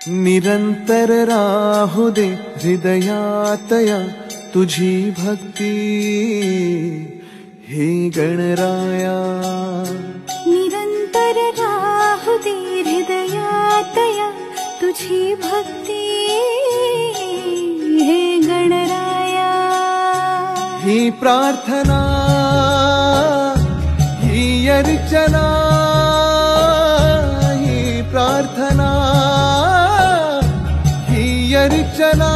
निरंतर राहू दे हृदयातया तुझी भक्ती हे गणराया। निरंतर राहू दे हृदयातया तुझी भक्ती हे गणराया। ही प्रार्थना ही अर्चना ही प्रार्थना ही अर्चना